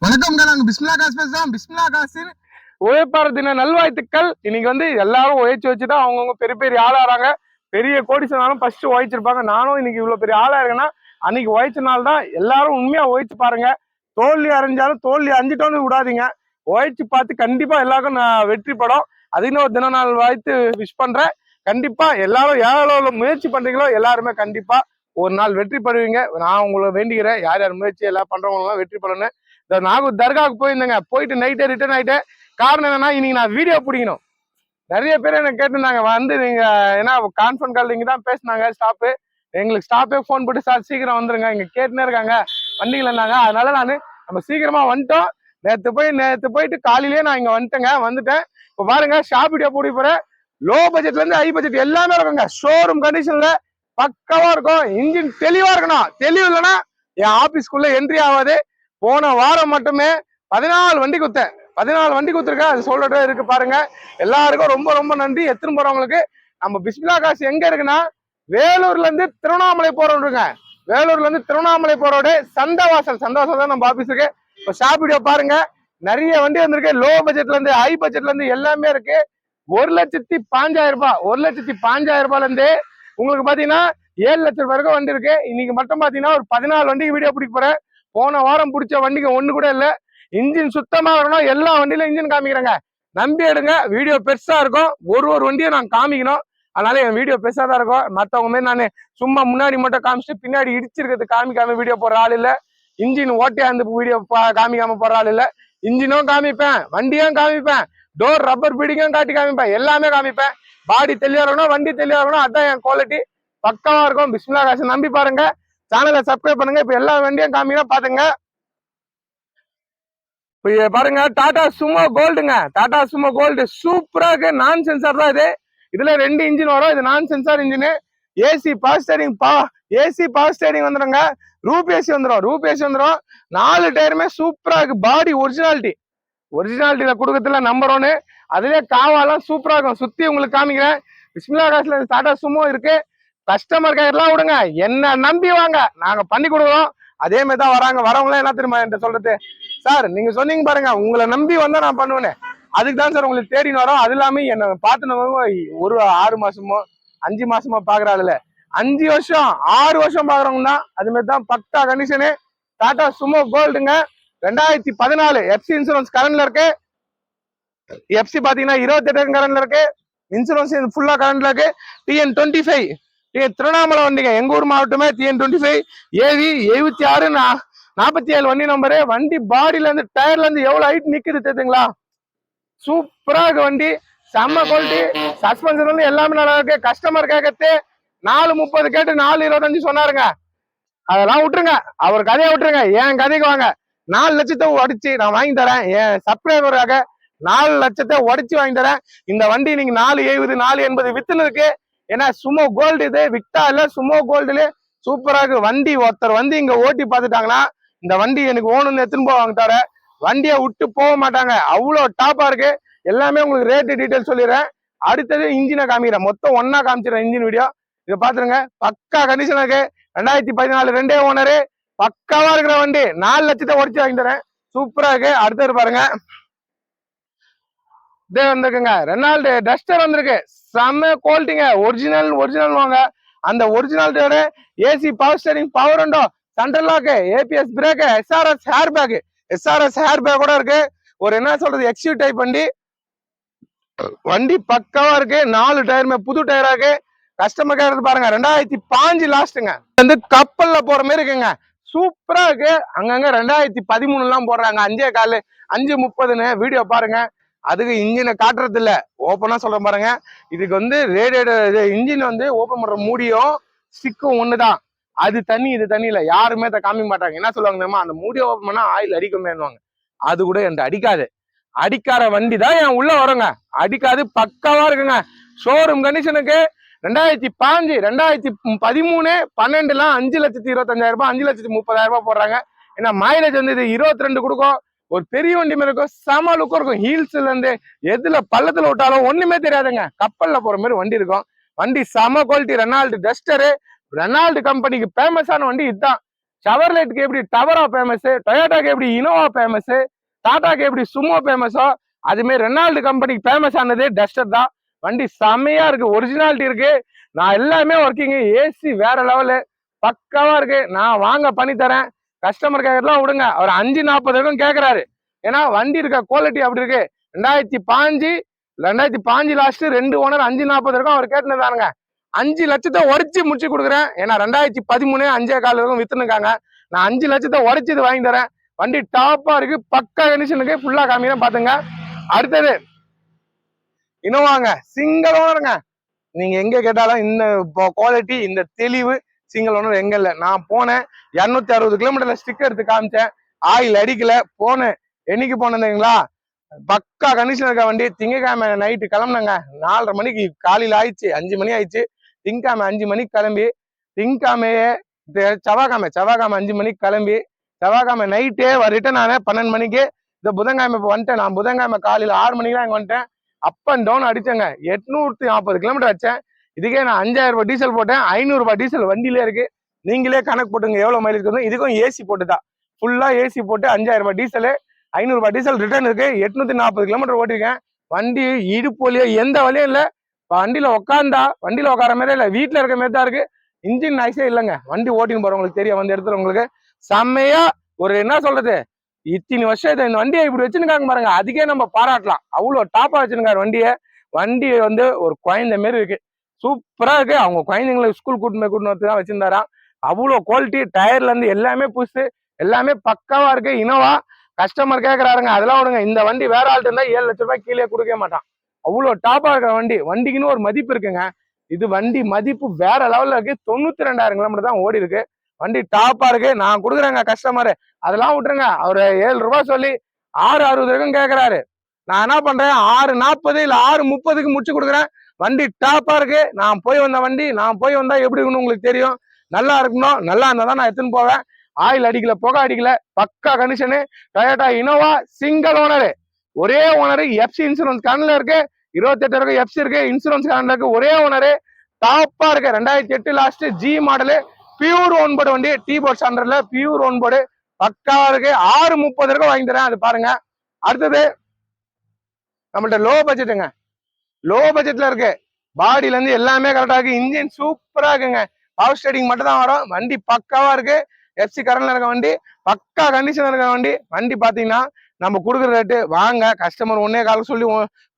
வணக்கம்ங்க. நாங்க பிஸ்மில்லா காசு பேசுறோம். பிஸ்மில்லா காசின் உழைப்பாளர் தின நல்வாழ்த்துக்கள். இன்னைக்கு வந்து எல்லாரும் உழைச்சு வச்சுதான் அவங்கவுங்க பெரிய பெரிய ஆளாறாங்க. பெரிய கோடீஸ்வரனாலும் ஃபர்ஸ்ட் உழைச்சிருப்பாங்க. நானும் இன்னைக்கு இவ்வளவு பெரிய ஆளா இருக்கேன்னா அன்னைக்கு உழைச்சனால தான். எல்லாரும் உண்மையா உழைச்சு பாருங்க. தோல்வி அடைஞ்சாலும் தோல்வி அஞ்சிட்டோன்னு விடாதீங்க. உழைச்சு பார்த்து கண்டிப்பா எல்லாருக்கும் நான் வெற்றி படம். அதுன்னு ஒரு தின நாள் வாழ்த்து விஷ் பண்றேன். கண்டிப்பா எல்லாரும் எவ்வளவு முயற்சி பண்றீங்களோ எல்லாருமே கண்டிப்பா ஒரு நாள் வெற்றி பெறுவீங்க. நான் உங்களை வேண்டிக்கிறேன். யார் யார் முயற்சி எல்லாம் பண்றவங்க எல்லாம் வெற்றி பண்ணணும். இந்த நாகூர் தர்காவுக்கு போயிருந்தேங்க. போயிட்டு நைட்டே ரிட்டர்ன் ஆயிட்டேன். காரணம் என்னன்னா இன்னைக்கு நான் வீடியோ பிடிக்கணும். நிறைய பேர் எனக்கு கேட்டிருந்தாங்க வந்து நீங்க ஏன்னா கான்ஃபரன்ஸ் கால் நீங்க தான் பேசினாங்க ஸ்டாப்பு. எங்களுக்கு ஸ்டாப்பே ஃபோன் போட்டு சார் சீக்கிரம் வந்துருங்க இங்க கேட்டுனே இருக்காங்க வண்டிகள் இருந்தாங்க. அதனால நம்ம சீக்கிரமா வந்துட்டோம். நேற்று போயிட்டு காலையிலேயே நான் இங்க வந்துட்டேன். இப்போ பாருங்க ஷாப் வீடியோ போடி போறேன். லோ பட்ஜெட்ல இருந்து ஹை பட்ஜெட் எல்லாமே இருக்குங்க. ஷோரூம் கண்டிஷன்ல பக்காவா இருக்கும். இன்ஜின் தெளிவா இருக்கணும். தெளிவு இல்லைன்னா என் ஆபீஸ்க்குள்ள என்ட்ரி ஆகாது. போன வாரம் மட்டுமே 14 வண்டி குத்தேன். 14 வண்டி குத்துருக்கேன். அது சொல்லிட்டு இருக்கு பாருங்க. எல்லாருக்கும் ரொம்ப ரொம்ப நன்றி. எத்தனை போறவங்களுக்கு நம்ம பிஸ்மில்லா காசு எங்க இருக்குன்னா வேலூர்ல இருந்து திருவண்ணாமலை போறோம். வேலூர்ல இருந்து திருவண்ணாமலை போறோட சந்தவாசல் தான் நம்ம ஆபீஸ் இருக்கு. இப்போ ஷாப் வீடியோ பாருங்க. நிறைய வண்டி வந்திருக்கு. லோ பட்ஜெட்ல இருந்து ஹை பட்ஜெட்ல இருந்து எல்லாமே இருக்கு. 1,05,000 ரூபாய் 1,05,000 ரூபாயில இருந்து உங்களுக்கு பாத்தீங்கன்னா 7 லட்சம் வரைக்கும் வண்டி இருக்கு. இன்னைக்கு மட்டும் பாத்தீங்கன்னா ஒரு 14 வண்டிக்கு வீடியோ பிடிக்க போறேன். போன வாரம் பிடிச்ச வண்டிக்கு ஒண்ணு கூட இல்ல. இன்ஜின் சுத்தமா இருக்கணும். எல்லா வண்டியிலும் இன்ஜின் காமிக்கிறேங்க. நம்பி எடுங்க. வீடியோ பெருசா இருக்கும். ஒரு வண்டியும் நான் காமிக்கணும். அதனால என் வீடியோ பெருசா தான் இருக்கும். மத்தவங்க மாதிரி நான் சும்மா முன்னாடி மட்டும் காமிச்சிட்டு பின்னாடி இடிச்சிருக்கிறது காமிக்காம வீடியோ போடுற ஆள் இல்ல. இன்ஜின் ஓட்டையா அந்த வீடியோ காமிக்காம போடுற ஆள் இல்ல. இன்ஜினும் காமிப்பேன், வண்டியும் காமிப்பேன், டோர் ரப்பர் பீடிங்கும் காட்டி காமிப்பேன், எல்லாமே காமிப்பேன். பாடி தெளிவா இருக்கணும், வண்டி தெளிவா இருக்கணும். அதுதான் என் குவாலிட்டி. பக்காவா இருக்கும். பிஸ்மில்லா காசு நம்பி பாருங்க. சேனலை சப்ஸ்கிரைப் பண்ணுங்க. இப்ப எல்லா வண்டியும் காமிக்கணும் பாத்துங்க. பாருங்க டாடா சுமோ கோல்டுங்க. டாடா சுமோ கோல்டு சூப்பரா இருக்கு. நான் சென்சார் தான் இது. இதுல 2 இன்ஜின் வரும். இது non sensor engine. AC power steering வந்துடுங்க. ரூப் ஏசி வந்துடும். 4 டயருமே சூப்பரா இருக்கு. பாடி ஒரிஜினாலிட்டியில கொடுக்கறதுல நம்பர் 1. அதுலயே காவாலாம் சூப்பரா இருக்கும். சுத்தி உங்களுக்கு காமிக்கிறேன். பிஸ்மில்லா காசுல டாடா சுமோ இருக்கு. கஸ்டமர் கேர் எல்லாம் விடுங்க. என்ன நம்பி வாங்க, நாங்க பண்ணி கொடுக்குறோம். அதே மாதிரி தான் வராங்க. வரவங்களாம் என்ன தெரியுமா என்கிட்ட சொல்றது, சார் நீங்க சொன்னீங்க பாருங்க, உங்களை நம்பி வந்தா நான் பண்ணுவேன். அதுக்கு தான் சார் உங்களுக்கு தேடின்னு வரோம். அது இல்லாம என்ன பார்த்துனவங்க ஒரு 6 மாசமோ 5 மாசமோ பாக்குறாள். 5 வருஷம் 6 வருஷம் பாக்குறவங்க தான். அது மாதிரி தான் பக்கா கண்டிஷனு. டாடா சுமோ கோல்டுங்க. 2014 எஃப்சி இன்சூரன்ஸ் கரண்ட்ல இருக்கு. எஃப்சி பாத்தீங்கன்னா 28 கரண்ட்ல இருக்கு. இன்சூரன்ஸ் ஃபுல்லா கரண்ட்ல இருக்கு. TN25 திருவண்ணாமலை வண்டிங்க. எங்க ஊர் மாவட்டமே TN25 ஏவி 76 47 வண்டி நம்பரு. வண்டி பாடியில இருந்து டயர்ல இருந்து எவ்வளவு ஹைட் நிக்குது தெரியுங்களா? சூப்பரா இருக்கு வண்டி. செம்ம குவாலிட்டி. சஸ்பென்ஷன் வந்து எல்லாமே நல்லா இருக்கு. கஸ்டமர் கேட்கறது 4:30 கேட்டு 4:25 சொன்னாருங்க. அதெல்லாம் விட்டுருங்க. அவர் கதையை விட்டுருங்க. என் கதைக்கு வாங்க. 4 லட்சத்தை உடைச்சு நான் வாங்கி தரேன். என் சப்ஸ்கிரைபருக்காக 4 லட்சத்தை உடைச்சு வாங்கி தரேன். இந்த வண்டி நீங்க 470 480 வித்துன்னு இருக்கு. ஏன்னா சுமோ கோல்டு இது விக்டா இல்ல, சுமோ கோல்டுல சூப்பரா இருக்கு வண்டி. ஒருத்தர் வந்து இங்க ஓட்டி பார்த்துட்டாங்கன்னா இந்த வண்டி எனக்கு ஓணுன்னு எடுத்துன்னு போவாங்க தவிர வண்டியை விட்டு போக மாட்டாங்க. அவ்வளவு டாப்பா இருக்கு. எல்லாமே உங்களுக்கு ரேட்டு டீட்டெயில் சொல்லிடுறேன். அடுத்தது இன்ஜினை காமிக்கிறேன். மொத்தம் ஒன்னா காமிச்சிடறேன் இன்ஜின் வீடியோ. இதை பாத்துருங்க. பக்கா கண்டிஷன் இருக்கு. 2014 2 ஓனரு. பக்காவா இருக்கிற வண்டி. 4 லட்சத்தை உடச்சு வாங்கி தரேன். சூப்பரா இருக்கு. அடுத்தது பாருங்க, இதே வந்திருக்குங்க. ரெனால்டு டஸ்டர் வந்திருக்கு. செம்ம குவாலிட்டிங்க. ஒரிஜினல் வாங்க. அந்த ஒரிஜினாலிட்டியோட AC power steering, power window, central lock, ABS brake, SRS airbag கூட இருக்கு. ஒரு என்ன சொல்றது எக்ஸ்யூ டைப் வண்டி பக்காவா இருக்கு. 4 டயருமே புது டயரா இருக்கு. கஸ்டமர் கேர் பாருங்க. 2005 லாஸ்ட்டுங்க. வந்து கப்பல்ல போற மாதிரி இருக்குங்க. சூப்பரா இருக்கு. அங்கங்க 2013 எல்லாம் போடுறாங்க. 5:15 5:30 வீடியோ பாருங்க. அதுக்கு இன்ஜினை காட்டுறது இல்ல, ஓப்பனா சொல்ற பாருங்க. இதுக்கு வந்து ரேடியேட்டர் இன்ஜின் வந்து ஓப்பன் பண்ற மூடியும் ஸ்டிக்கும் ஒண்ணுதான். அது தண்ணி இது தண்ணி இல்ல. யாருமே அதை காமிக்க மாட்டாங்க. என்ன சொல்லுவாங்க தெரியுமா, அந்த மூடியை ஓப்பன் பண்ணா ஆயில் அடிக்குமேன்னுவாங்க. அது கூட என்கிட்ட அடிக்காது. அடிக்கார வண்டி தான் என் உள்ள வருங்க. அடிக்காது. பக்காவா இருக்குங்க. ஷோரூம் கண்டிஷனுக்கு 2005 2013 12 5,25,000 ரூபாய் 5,30,000 ரூபாய் போடுறாங்க. ஏன்னா மைலேஜ் வந்து இது 22 கொடுக்கும். ஒரு பெரிய வண்டி மாதிரி இருக்கும். செம லுக்கும் இருக்கும். ஹீல்ஸ்ல இருந்து எதுல பள்ளத்துல விட்டாலும் ஒண்ணுமே தெரியாதுங்க. கப்பல்ல போற மாதிரி வண்டி இருக்கும். வண்டி செம குவாலிட்டி. Renault Duster. ரெனால்டு கம்பெனிக்கு ஃபேமஸான வண்டி இதுதான். ஷவர்லெட்டுக்கு எப்படி டவரா ஃபேமஸ், டொயோட்டாக்கு எப்படி இனோவா ஃபேமஸ், டாடாக்கு எப்படி சுமோ ஃபேமஸோ அதுமாரி ரெனால்டு கம்பெனிக்கு ஃபேமஸ் ஆனது டஸ்டர் தான். வண்டி செம்மையா இருக்கு, ஒரிஜினாலிட்டி இருக்கு. நான் எல்லாமே ஒர்க்கிங், ஏசி வேற லெவலு பக்காவா இருக்கு. நான் வாங்க பண்ணி தரேன். கஸ்டமர் கேட்கறதுலாம் விடுங்க, அவர் 5,40 வரைக்கும் கேட்கறாரு. ஏன்னா வண்டி இருக்க குவாலிட்டி அப்படி இருக்கு. 2005 லாஸ்ட் 2 ஓனர் 5,40 வரைக்கும் அவர் கேட்டுதானுங்க. 5 லட்சத்தை உடச்சி முடிச்சு கொடுக்குறேன். ஏன்னா 2013 5,15 வரைக்கும் வித்துனுக்காங்க. நான் 5 லட்சத்தை உடச்சி இது வாங்கி தரேன். வண்டி டாப்பா இருக்கு, பக்கா கண்டிஷனுக்கு, ஃபுல்லா காமிக்கிறேன் பாத்துங்க. அடுத்தது இனோவாங்க, சிங்கிள் ஓனருங்க. நீங்க எங்க கேட்டாலும் இந்த குவாலிட்டி, இந்த தெளிவு சிங்கிள் ஓனர் எங்க இல்ல. நான் போனேன் 260 கிலோமீட்டர்ல ஸ்டிக்கர் எடுத்து காமிச்சேன், ஆயில் அடிக்கல. போனேன், என்னைக்கு போனீங்களா, பக்கா கண்டிஷன் இருக்க வண்டி. திங்கக்கிழமை நைட்டு கிளம்புனாங்க, 4:30 மணிக்கு காலையில ஆயிடுச்சு, 5 மணி ஆயிடுச்சு. திங்கக்கிழமை 5 மணிக்கு கிளம்பி, திங்கக்கிழமையே செவ்வாய்க்கிழமை 5 மணிக்கு கிளம்பி, செவ்வாய்க்கிழமை நைட்டே ரிட்டர்ன் ஆனேன் 12 மணிக்கு. இந்த புதன்கிழமை இப்போ வந்துட்டேன். நான் புதன்கிழமை காலையில 6 மணிக்கு தான் இங்க வந்துட்டேன். அப் அண்ட் டவுன் அடிச்சேங்க, 840 கிலோமீட்டர் வச்சேன். இதுக்கே நான் 5,000 ரூபாய் டீசல் போட்டேன். 500 ரூபாய் டீசல் வண்டியிலே இருக்கு. நீங்களே கணக்கு போட்டுங்க எவ்வளவு மைலேஜ் இருக்கும். இதுக்கும் ஏசி போட்டுதான், ஃபுல்லா ஏசி போட்டு 5,000 ரூபாய் டீசல், 500 ரூபாய் டீசல் ரிட்டர்ன் இருக்கு. 840 கிலோமீட்டர் ஓட்டிருக்கேன். வண்டி இடுப்பு வழியோ எந்த வழியும் இல்லை. வண்டியில உட்காந்தா வண்டியில உட்கார மாதிரி இல்லை, வீட்டுல இருக்க மாதிரி தான் இருக்கு. இன்ஜின் நாய்ஸே இல்லைங்க. வண்டி ஓட்டின்னு போறவங்களுக்கு தெரியும், வந்து இடத்துல உங்களுக்கு செம்மையா ஒரு என்ன சொல்றது, இத்தனை வருஷம் இந்த வண்டியை இப்படி வச்சுருக்காங்க பாருங்க, அதுக்கே நம்ம பாராட்டலாம். அவ்வளவு டாப்பா வச்சிருக்காரு வண்டியை. வண்டி வந்து ஒரு குழந்தை மாரி இருக்கு, சூப்பரா இருக்கு. அவங்க குழந்தைங்களை ஸ்கூல் கூட்டின்னு தான் வச்சிருந்தாராம். அவ்வளோ குவாலிட்டி, டயர்ல இருந்து எல்லாமே புதுசு, எல்லாமே பக்காவா இருக்கு. இனோவா கஸ்டமர் கேட்கறாருங்க, அதெல்லாம் விடுங்க. இந்த வண்டி வேற ஆள்கிட்ட இருந்தா 7 லட்ச ரூபாய் கீழே கொடுக்க மாட்டான். அவ்வளோ டாப்பா இருக்கிற வண்டி. வண்டிக்குன்னு ஒரு மதிப்பு இருக்குங்க. இது வண்டி மதிப்பு வேற லெவல்ல இருக்கு. 92,000 கிலோமீட்டர் தான் ஓடி இருக்கு. வண்டி டாப்பா இருக்கு. நான் கொடுக்குறேங்க கஸ்டமர், அதெல்லாம் விட்டுருங்க. அவரு 7 ரூபாய் சொல்லி 6,60 வரைக்கும் கேட்கறாரு. நான் என்ன பண்றேன், 6,40 இல்ல 6,30க்கு முடிச்சு கொடுக்குறேன். வண்டி டாப்பா இருக்கு. நான் போய் வந்த வண்டி, நான் போய் வந்தா எப்படி இருக்குன்னு உங்களுக்கு தெரியும். நல்லா இருக்கணும், நல்லா இருந்தா தான் நான் எடுத்துன்னு போவேன். ஆயில் அடிக்கல, புகை அடிக்கல, பக்கா condition. Toyota Innova single owner, ஒரே ஓனரு. எஃப்சி இன்சூரன்ஸ் கண்ணில் இருக்கு, 28 வரைக்கும் எஃப்சி இருக்கு, இன்சூரன்ஸ் கண்ணில் இருக்கு. ஒரே ஓனரு, டாப்பா இருக்கு. 2008 லாஸ்ட் ஜி மாடலு, பியூர் ஒன்போர்டு வண்டி, டீ போர்ட் ஸ்டாண்டர்ட்ல பியூர் ஒன்போர்டு, பக்காவா இருக்கு. 6,30 வரைக்கும் வாங்கி தரேன், அது பாருங்க. அடுத்தது நம்மள்ட்ட லோ பட்ஜெட்டுங்க, லோ பட்ஜெட்ல இருக்கு. பாடியில இருந்து எல்லாமே கரெக்டா இருக்கு. இன்ஜின் சூப்பரா இருக்குங்க. பவர் ஸ்டேரிங் மட்டும் தான் வரும். வண்டி பக்காவா இருக்கு. எஃப்சி கரண்ட்ல இருக்க வண்டி, பக்கா கண்டிஷன் இருக்க வண்டி. வண்டி பாத்தீங்கன்னா நம்ம கொடுக்குற ரேட்டு, வாங்க கஸ்டமர் 1.25 சொல்லி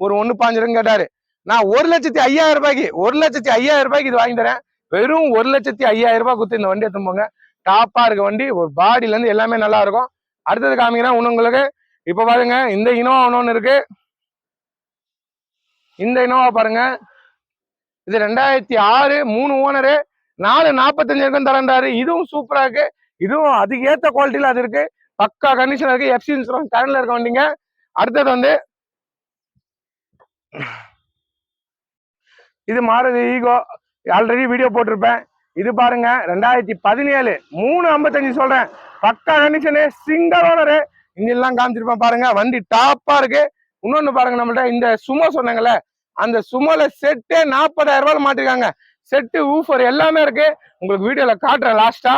ஒரு 1.5 கேட்டாரு. நான் 1,05,000 ரூபாய்க்கு, 1,05,000 ரூபாய்க்கு இது வாங்கி தரேன். வெறும் 1,05,000 ரூபாய் கொடுத்து இந்த வண்டி எடுத்து போங்க. டாப்பா இருக்க வண்டி, ஒரு பாடியில இருந்து எல்லாமே நல்லா இருக்கும். அடுத்தது காமிக்கிறேன் உங்களுக்கு. இப்ப பாருங்க, இந்த இனோவா ஒண்ணு இருக்கு. இந்த இனோவா பாருங்க, இது 2006, 3 ஓனரு, 4,45 வரைக்கும் தரண்டாரு. இதுவும் சூப்பரா இருக்கு. இதுவும் அதுக்கு ஏத்த குவாலிட்டியில அது இருக்கு. பக்கா கண்டிஷன் இருக்கு. எஃப்சி இன்சூரன்ஸ் கரண்ட்ல இருக்க வண்டிங்க. அடுத்தது வந்து இது மாறுதி ஈகோ, ஆல்ரெடி வீடியோ போட்டிருப்பேன். இது பாருங்க 2017, 3,55 சொல்றேன். பக்கா கண்டிஷனு, சிங்கிள் ஓனரு. இன்ஜின்லாம் காமிச்சிருப்பேன் பாருங்க. வண்டி டாப்பா இருக்கு. இன்னொன்னு பாருங்க, நம்மள்ட்ட இந்த சுமோ சொன்னாங்கல்ல, அந்த சுமோல செட்டே 40,000 ரூபாய் மாட்டிருக்காங்க. செட்டு ஊஃபர் எல்லாமே இருக்கு. உங்களுக்கு வீடியோல காட்டுறேன் லாஸ்டா.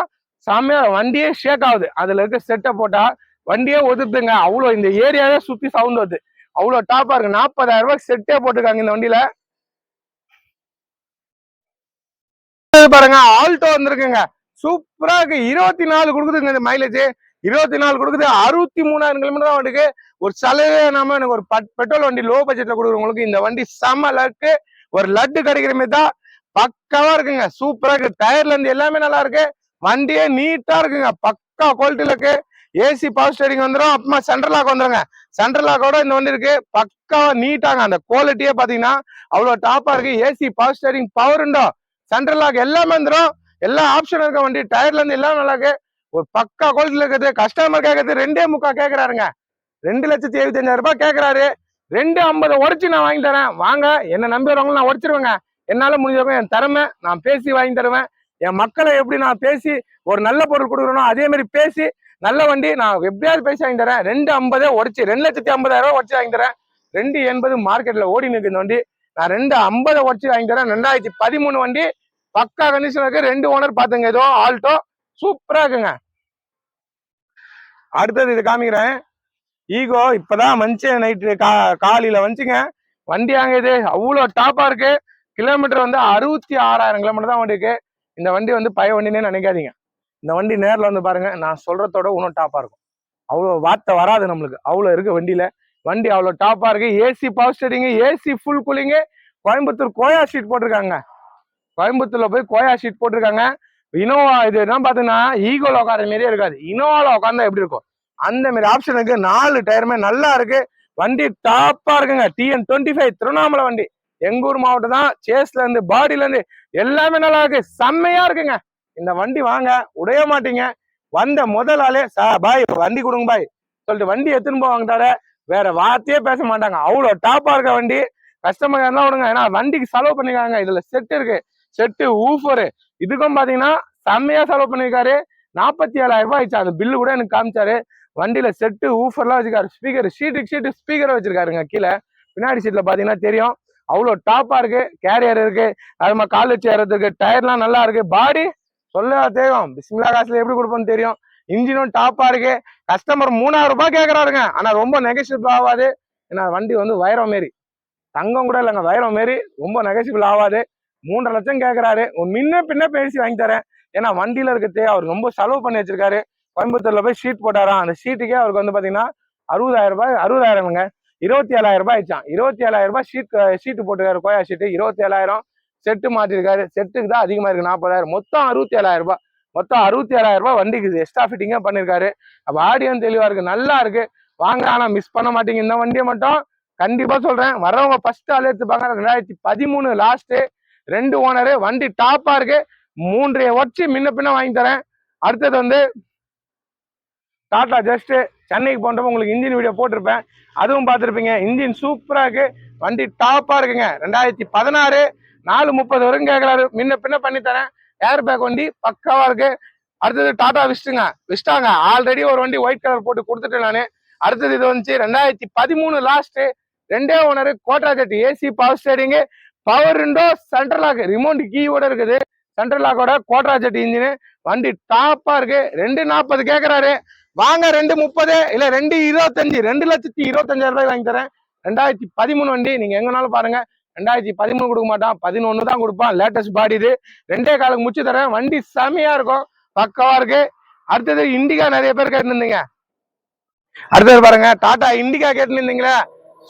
சாமியா வண்டியே ஷேக் ஆகுது, அதுல இருக்க செட்டை போட்டா வண்டியே ஒதுக்குதுங்க. அவ்வளோ இந்த ஏரியாவே சுத்தி சவுண்ட் வருது. அவ்வளோ டாப்பா இருக்கு. 40,000 ரூபாய் செட்டே போட்டிருக்காங்க இந்த வண்டியில. பாருங்க, ஆல்டோ வந்திருக்குங்க, சூப்பரா இருக்கு. 24 கொடுக்குதுங்க இந்த மைலேஜ். 24 கொடுக்குது. 63,000 கிலோமீட்டர் தான் வண்டிக்கு. ஒரு செலவே நாம எனக்கு ஒரு பெட்ரோல் வண்டி லோ பட்ஜெட்ல கொடுக்குறவங்களுக்கு இந்த வண்டி செம லக்கு. ஒரு லட்டு கிடைக்கிற மாதிரி தான், பக்காவா இருக்குங்க. சூப்பரா இருக்கு. டயர்ல இருந்து எல்லாமே நல்லா இருக்கு. வண்டியே நீட்டா இருக்குங்க, பக்கா குவாலிட்டியில இருக்கு. ஏசி பவர் ஸ்டேரிங் வந்துடும். அப்புறமா சென்ட்ரல் லாக் வந்துருங்க. சென்ட்ரல் லாக்கோட இந்த வண்டி இருக்கு. பக்காவா நீட்டாங்க. அந்த குவாலிட்டியே பாத்தீங்கன்னா அவ்வளவு டாப்பா இருக்கு. ஏசி பவர் ஸ்டேரிங் பவர் உண்டோ, சென்ட்ரல் லாக் எல்லாமே வந்துடும். எல்லா ஆப்ஷன் இருக்க வண்டி. டயர்ல இருந்து எல்லாம் நல்லா இருக்கு. ஒரு பக்கா குவாலிட்டியில இருக்குது. கஸ்டமர் கேட்கறது 2.25 கேட்கறாருங்க. 2,75,000 ரூபாய் கேட்கறாரு. 2,50 உடச்சு நான் வாங்கி தரேன். வாங்க, என்ன நம்பி வரவங்க நான் உடச்சிருவேங்க. என்னால முடிஞ்சவங்க, என் திறமை, நான் பேசி வாங்கி தருவேன். என் மக்களை எப்படி நான் பேசி ஒரு நல்ல பொருள் கொடுக்குறேனோ அதே மாதிரி பேசி நல்ல வண்டி நான் எப்படியாவது பேசி வாங்கி தரேன். 2,50 உடச்சு 2,50,000 ரூபாய் உடச்சு வாங்கி தரேன். 2,80 மார்க்கெட்ல ஓடி நிற்கு இந்த வண்டி. நான் 2,50 உடச்சு வாங்கி தரேன். 2013 வண்டி, பக்கா கண்டிஷன் இருக்கு. 2 ஓனர் பாத்துங்க. ஏதோ ஆல்டோ சூப்பரா இருக்குங்க. அடுத்தது இது காமிக்கிறேன். ஈகோ இப்பதான் வந்துச்சு, நைட்டு காலையில வந்துச்சுங்க. வண்டி அங்க இது அவ்வளவு டாப்பா இருக்கு. கிலோமீட்டர் வந்து 66,000 கிலோமீட்டர் தான் வண்டி இருக்கு. இந்த வண்டி வந்து பய வண்டினே நினைக்காதீங்க. இந்த வண்டி நேரில் வந்து பாருங்க, நான் சொல்றதோட இன்னும் டாப்பா இருக்கும். அவ்வளோ வார்த்தை வராது நம்மளுக்கு, அவ்வளோ இருக்கு வண்டியில. வண்டி அவ்வளோ டாப்பா இருக்கு. AC power steering, AC full cooling. Coimbatore கோயா ஷீட் போட்டிருக்காங்க. கோயம்புத்தூர்ல போய் கோயா ஷீட் போட்டிருக்காங்க. இனோவா இது என்ன பாத்தீங்கன்னா ஈகோல உட்கார மாதிரியே இருக்காது. இனோவால உட்காந்தா எப்படி இருக்கும் அந்த மாதிரி ஆப்ஷன் இருக்கு. 4 டயருமே நல்லா இருக்கு. வண்டி டாப்பா இருக்குங்க. TN25 திருவண்ணாமலை வண்டி. எங்க ஊர் மாவட்டம் தான். சேஸ்ல இருந்து பாடியில இருந்து எல்லாமே நல்லா இருக்கு. செம்மையா இருக்குங்க. இந்த வண்டி வாங்க உடைய மாட்டீங்க. வந்த முதல் ஆளே பாய் வண்டி கொடுங்க பாய் சொல்லிட்டு வண்டி எடுத்துன்னு போவாங்க. வேற வார்த்தையே பேச மாட்டாங்க. அவ்வளோ டாப்பா இருக்க வண்டி. கஸ்டமர் எல்லாம் விடுங்க. ஏன்னா வண்டிக்கு செலவு பண்ணிருக்காங்க. இதுல செட் இருக்கு, செட்டு ஊஃபரு. இதுக்கும் பாத்தீங்கன்னா செம்மையா செலவு பண்ணிருக்காரு. 47,000 ரூபாய் ஆயிடுச்சு. அந்த பில்லு கூட எனக்கு காமிச்சாரு. வண்டியில செட்டு ஊஃபர்லாம் வச்சிருக்காரு. ஸ்பீக்கர் ஷீட்டு ஸ்பீக்கரை வச்சிருக்காருங்க கீழே. பின்னாடி சீட்ல பாத்தீங்கன்னா தெரியும். அவ்வளோ டாப்பா இருக்கு. கேரியர் இருக்கு. அது மாதிரி கால் வச்சு ஏறதுக்கு டயர்லாம் நல்லா இருக்கு. பாடி சொல்ல தெரியும். பிஸ்மில்லா காசுல எப்படி கொடுப்போம்னு தெரியும். இன்ஜினும் டாப்பா இருக்கு. கஸ்டமர் 3,000 ரூபாய் கேட்கறாருங்க. ஆனா ரொம்ப நெகசிபிள் ஆகாது. ஏன்னா வண்டி வந்து வைரம் மாரி, தங்கம் கூட இல்லைங்க, வைரம் மாரி. ரொம்ப நெகசிபிள் ஆகாது. 3.5 லட்சம் கேட்கறாரு. ஒரு முன்ன பின்ன பேசி வாங்கி தரேன். ஏன்னா வண்டியில இருக்கிறதே அவர் ரொம்ப செலவு பண்ணி வச்சிருக்காரு. கோயம்புத்தூர்ல போய் ஷீட் போட்டாராம். அந்த ஷீட்டுக்கே அவருக்கு வந்து பாத்தீங்கன்னா 60,000 ரூபாய், 60,000ங்க 27,000 ரூபாய் ஆயிடுச்சான். 27,000 ரூபாய் ஷீட்டு போட்டுருக்காரு. கோயா ஷீட்டு 27,000. செட்டு மாத்திருக்காரு. செட்டுக்கு தான் அதிகமா இருக்கு 40,000. மொத்தம் 67,000 ரூபாய். மொத்தம் 67,000 ரூபாய் வண்டிக்கு எக்ஸ்ட்ரா ஃபிட்டிங்கா பண்ணிருக்காரு. அப்ப ஆடியும் தெளிவா இருக்கு, நல்லா இருக்கு. வாங்க, ஆனா மிஸ் பண்ண மாட்டீங்க. இந்த வண்டியை மட்டும் கண்டிப்பா சொல்றேன். வரவங்க ஃபர்ஸ்ட் ஆள் எடுத்துப்பாங்க. 2013 லாஸ்ட். 2 ஓனரு. வண்டி டாப்பா இருக்கு. 3 வச்சு முன்ன பின்ன வாங்கி தரேன். அடுத்தது வந்து டாடா ஜஸ்ட். சென்னைக்கு போன்றப்ப உங்களுக்கு இன்ஜின் வீடியோ போட்டிருப்பேன், அதுவும் பார்த்துருப்பீங்க. இன்ஜின் சூப்பரா இருக்கு. வண்டி டாப்பா இருக்குங்க. 2016 4:30 வரைக்கும் கேட்கறாரு. முன்ன பின்ன பண்ணி தரேன். ஏர் பேக் வண்டி பக்காவா இருக்கு. அடுத்தது டாடா விஸ்டாங்க. ஆல்ரெடி ஒரு வண்டி ஒயிட் கலர் போட்டு கொடுத்துட்டேன் நானு. அடுத்தது இது வந்துச்சு 2013 லாஸ்ட். 2 ஓனர். கோட்ரா ஜெட். AC power steering, power window, central lock, remote கீயோட இருக்குது. சென்ட்ரல் லாக்கோட கோட்ரா ஜெட் இன்ஜின். வண்டி டாப்பா இருக்கு. 2,40 கேட்கறாரு. வாங்க 2,30 இல்ல 2,25, 2,25,000 ரூபாய் வாங்கி தரேன். 2013 வண்டி. நீங்க எங்கனாலும் பாருங்க. 2013 கொடுக்க மாட்டான், 11 தான் கொடுப்பான். லேட்டஸ்ட் பாடி இது. 2 காலுக்கு முடிச்சு தரேன். வண்டி செமையா இருக்கும், பக்கவா இருக்கு. அடுத்தது இண்டிகா நிறைய பேர் கேட்டு இருந்தீங்க. அடுத்தது பாருங்க டாடா இண்டிகா கேட்டு இருந்தீங்களா,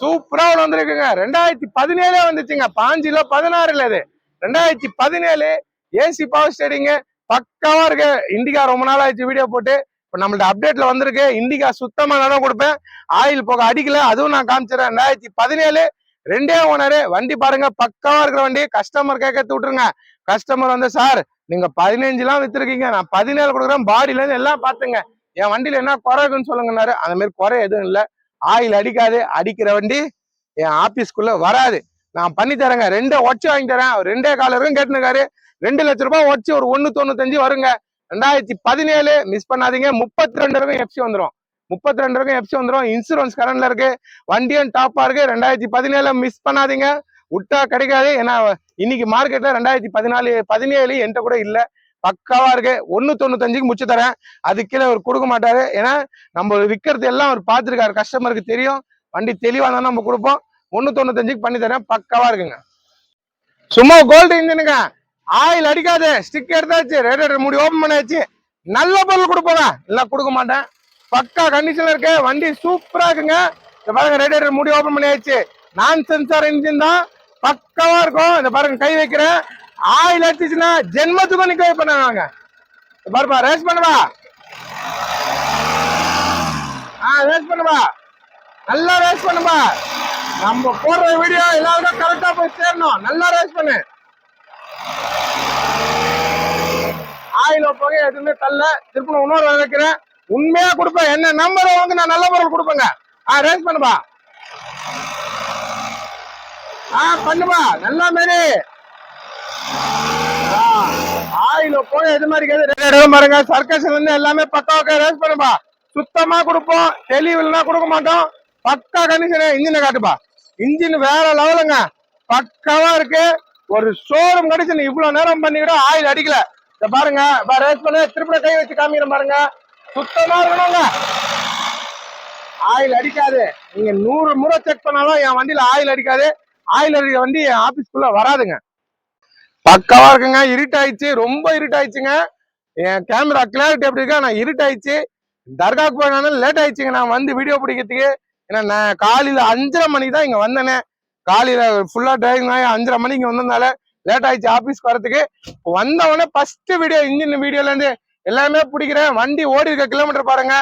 சூப்பரா வந்திருக்குங்க. 2017 வந்துச்சுங்க. 5 இல்ல 16 இல்ல, இது 2017. ஏசி பவர் ஸ்டீரிங் பக்காவா இருக்கு. இண்டிகா ரொம்ப நாள் ஆயிடுச்சு வீடியோ போட்டு. இப்ப நம்மள்ட்ட அப்டேட்ல வந்திருக்கு. இண்டிகா சுத்தமா நான் கொடுப்பேன். ஆயில் போக அடிக்கல, அதுவும் நான் காமிச்சிடறேன். 2017 2 ஓனரு. வண்டி பாருங்க பக்காவா இருக்கிற வண்டி. கஸ்டமர் கேட்க விட்டுருங்க. கஸ்டமர் வந்து சார் நீங்க 15 எல்லாம் வித்துருக்கீங்க, நான் 17 கொடுக்குறேன். பாடியில இருந்து எல்லாம் பாத்துங்க, என் வண்டியில என்ன குறை இருக்குன்னு சொல்லுங்கன்னாரு. அந்த மாதிரி குறை எதுவும் இல்லை. ஆயில் அடிக்காது. அடிக்கிற வண்டி என் ஆபீஸ்க்குள்ள வராது. நான் பண்ணி தரேங்க. 2 ஒச்சு வாங்கி தரேன். அவர் 2 கால் வரைக்கும் கேட்டுருக்காரு. 2 லட்சம் ரூபாய் ஒச்சு ஒரு 1,95 வருங்க. 2017 மிஸ் பண்ணாதீங்க. 32 வரைக்கும் எஃப்சி வந்துடும். 32 வரைக்கும் எஃப்சி வந்துடும். இன்சூரன்ஸ் கரண்ட்ல இருக்கு. வண்டியும் டாப்பா இருக்கு. 2017 மிஸ் பண்ணாதீங்க. விட்டா கிடைக்காது. ஏன்னா இன்னைக்கு மார்க்கெட்ல 2017 என்கிட்ட கூட இல்ல. பக்காவா இருக்கு. 1,95க்கு முடிச்சு தரேன். அது கீழே அவர் கொடுக்க மாட்டாரு. ஏன்னா நம்ம விற்கிறது எல்லாம் அவர் பார்த்துருக்காரு. கஸ்டமருக்கு தெரியும். வண்டி தெளிவா தான் நம்ம கொடுப்போம். 1,95க்கு பண்ணி தரேன். பக்காவா இருக்குங்க. சும்மா கோல்டு இன்ஜினுங்க. ஆயில் அடிக்காது. ஸ்டிக் எடுத்தாச்சு. ரேடியேட்டர் மூடி ஓபன் பண்ணியாச்சு. நல்ல பொருள் கொடுப்போங்க. இல்ல கொடுக்க மாட்டேன். பக்கா கண்டிஷன்ல இருக்கு. வண்டி சூப்பரா இருக்குங்க. இந்த பாருங்க ரேடியேட்டர் மூடி ஓபன் பண்ணியாச்சு. நான் சென்சார் இன்ஜின் தான். பக்காவா இருக்கும். இந்த பாருங்க கை வைக்கிறேன். ஆயில் அடிச்சுன்னா ஜென்மத்துக்கும் நிக்க வைப்பாங்க. பாருப்பா, ரேஸ் பண்ணுவா. ரேஸ் பண்ணுவா. நல்லா ரேஸ் பண்ணுவா. நம்ம போடுற வீடியோ எல்லாரும் கரெக்டா போய் சேரணும். நல்லா ரேஸ் பண்ணு. ஆயில போக எதுவுமே தள்ள. திருப்பி இன்னொரு வைக்கிறேன். உண்மையா கொடுப்பேன். என்ன நம்பர் வாங்க, நான் நல்ல பொருள் கொடுப்பேங்க. ரேஸ் பண்ணுவா. பண்ணுவா நல்லா மாரி. ஆயில போக எது மாதிரி பாருங்க. சர்க்கஸ்ல இருந்து எல்லாமே பக்காவாக ரேஸ் பண்ணுவா. சுத்தமா கொடுப்போம். தெளிவுலாம் கொடுக்க மாட்டோம். பக்கா கண்டிஷன். இன்ஜினை காட்டுப்பா. இன்ஜின் வேற லெவலுங்க. பக்காவா இருக்கு. ஒரு ஷோரூம் கண்டிஷன். இவ்வளவு நேரம் பண்ணிக்கிற ஆயில் அடிக்கல. பாருங்க ரேஸ் பண்ண. திருப்பி கை வச்சு காமிக்கிறேன் பாருங்க. சுத்தமா இருக்கணுங்க. ஆயில் அடிக்காது. நீங்க 100 முறை செக் பண்ணாலும் என் வண்டியில ஆயில் அடிக்காது. ஆயில் அடிக்கிற வண்டி என் ஆபீஸ்க்குள்ள வராதுங்க. பக்காவா இருக்குங்க. இருட்டாயிடுச்சு, ரொம்ப இருட்டாயிடுச்சுங்க. என் கேமரா கிளாரிட்டி எப்படி இருக்கா, நான் இருட்டாயிடுச்சு. தர்காக்கு போனாலும் லேட் ஆயிடுச்சுங்க நான் வந்து வீடியோ பிடிக்கிறதுக்கு. ஏன்னா நான் காலையில 5:30 மணிக்கு தான் இங்க வந்தேனே. காலையில ஃபுல்லா டிரைவிங் ஆகி 5:30 மணிக்கு வந்ததுனால லேட் ஆயிடுச்சு ஆபீஸ்க்கு வரதுக்கு. வந்த உடனே ஃபர்ஸ்ட் வீடியோ, இன்ஜின் வீடியோல இருந்து எல்லாமே பிடிக்கிறேன். வண்டி ஓடி இருக்க கிலோமீட்டர் பாருங்க,